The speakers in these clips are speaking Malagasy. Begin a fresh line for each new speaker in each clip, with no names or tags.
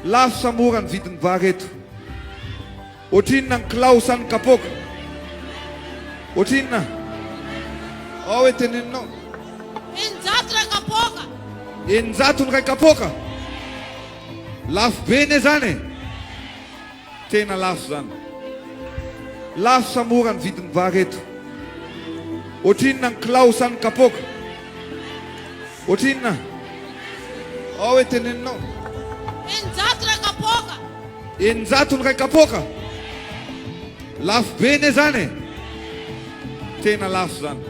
Lafo samora ny vidin'ny vary eto. Ohatrinona ny kilao sa ny kapoaka? Ohatrinona? Ao hoe teneninao.
Eninjato iray kapoaka.
Eninjato ny ray kapoaka? Lafo be ne zany e. Tena lafo zany. Lafo samora ny vidin'ny vary eto. Ohatrinona ny kilao sa ny kapoaka? Ohatrinona? Ao hoe teneninao.
Eninjato iray kapoaka.
Eninjato ny ray kapoaka? Lafo be ne zany e. Tena lafo zany.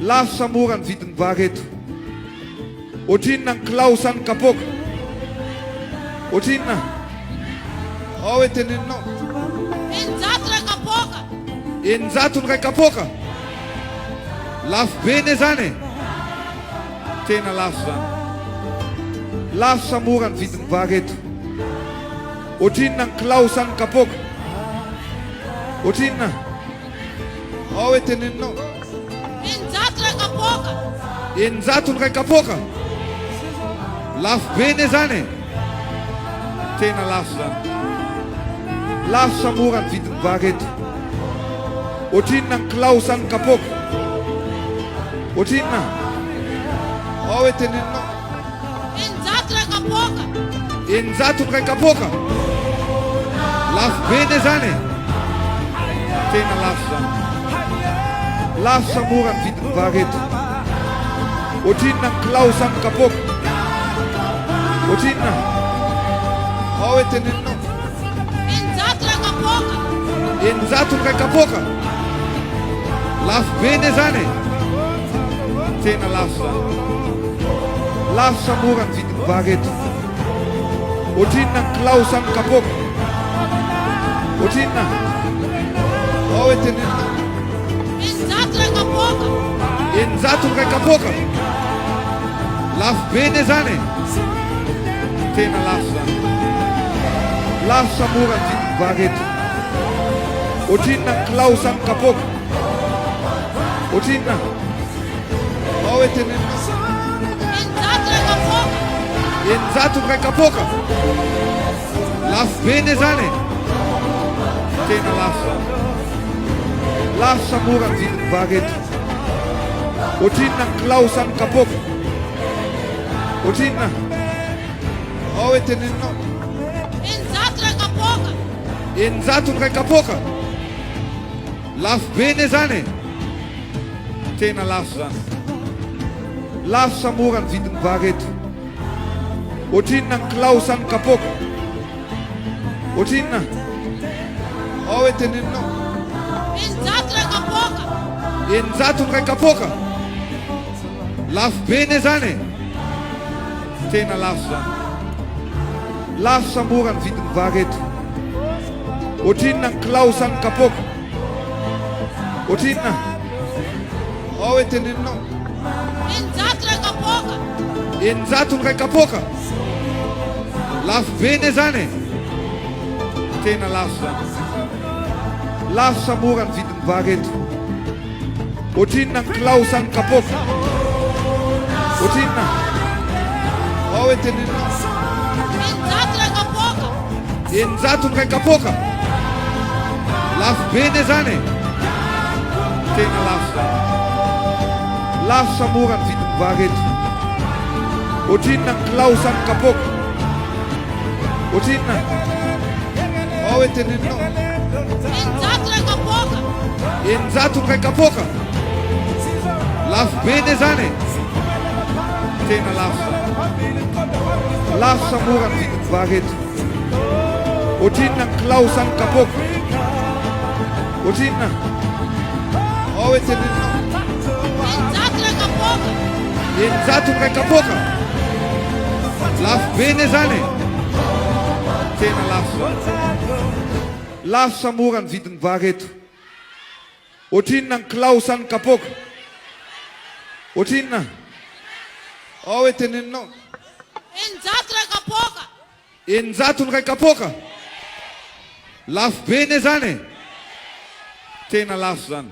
Lafo samora ny vidin'ny vary eto. Ohatrinona ny kilao sa ny kapoaka? Ohatrinona? Ao hoe teneninao.
Eninjato iray kapoaka.
Eninjato ny ray kapoaka? Lafo be ne zany e. Tena lafo zany. Lafo samora ny vidin'ny vary eto. Ohatrinona ny kilao sa ny kapoaka? Ohatrinona? Ao hoe teneninao.
Eninjato iray kapoaka.
Eninjato ny ray kapoaka? Lafo be ne zany e. Tena lafo zany. Lafo samora ny vidin'ny vary eto. Ohatrinona ny kilao sa ny kapoaka? Ohatrinona? Ao hoe teneninao.
Eninjato iray kapoaka.
Eninjato ny ray kapoaka? Lafo be ne zany e. Tena lafo zany. Lafo samora ny vidin'ny vary eto. Ohatrinona ny kilao sa ny kapoaka? Ohatrinona? Ao hoe teneninao.
Eninjato iray kapoaka.
Eninjato ny ray kapoaka? Lafo be ne zany e. Tena lafo zany. Lafo samora ny vidin'ny vary eto. Ohatrinona ny kilao sa ny kapoaka? Ohatrinona? Ao hoe teneninao.
Eninjato iray kapoaka.
Eninjato ny ray kapoaka? Lafo be ne zany e. Tena lafo zany. Lafo samora ny vidin'ny vary eto. Ohatrinona ny kilao sa ny kapoaka? Ohatrinona? Ao hoe teneninao.
Eninjato iray kapoaka.
Eninjato ny ray kapoaka? Lafo be ne zany e. Tena lafo zany. Lafo samora ny vidin'ny vary eto. Ohatrinona ny kilao sa ny kapoaka? Ohatrinona? Ao hoe teneninao.
Eninjato iray kapoaka.
Eninjato ny ray kapoaka? Lafo be ne zany e. Tena lafo zany. Lafo samora ny vidin'ny vary eto. Ohatrinona ny kilao sa ny kapoaka? Ohatrinona? Ao hoe teneninao.
Eninjato iray kapoaka.
Eninjato ny ray kapoaka? Lafo be ne zany e. Tena lafo zany. Lafo samora ny vidin'ny vary eto. Ohatrinona ny kilao sa ny kapoaka? Ohatrinona? Ao hoe teneninao.
Eninjato iray kapoaka.
Eninjato ny ray kapoaka? Lafo be ne zany e. Tena lafo zany. Lafo samora ny vidin'ny vary eto. Ohatrinona ny kilao sa ny kapoaka? Ohatrinona? Ao hoe teneninao.
Eninjato iray kapoaka.
Eninjato ny ray kapoaka? Lafo be ne zany e. Tena lafo zany. Lafo samora ny vidin'ny vary eto. Ohatrinona ny kilao sa ny kapoaka? Ohatrinona? Ao hoe teneninao.
Eninjato iray kapoaka.
Eninjato ny ray kapoaka? Lafo be ne zany e. Tena lafo zany. Lafo samora ny vidin'ny vary eto. Ohatrinona ny kilao sa ny kapoaka? Ohatrinona? Ao hoe teneninao.
Eninjato iray kapoaka.
Eninjato ny ray kapoaka? Lafo be ne zany e. Tena lafo zany. Lafo samora ny vidin'ny vary eto. Ohatrinona ny kilao sa ny kapoaka? Ohatrinona? Ao hoe teneninao.
Eninjato iray kapoaka.
Eninjato ny ray kapoaka? Lafo be ne zany e. Tena lafo zany.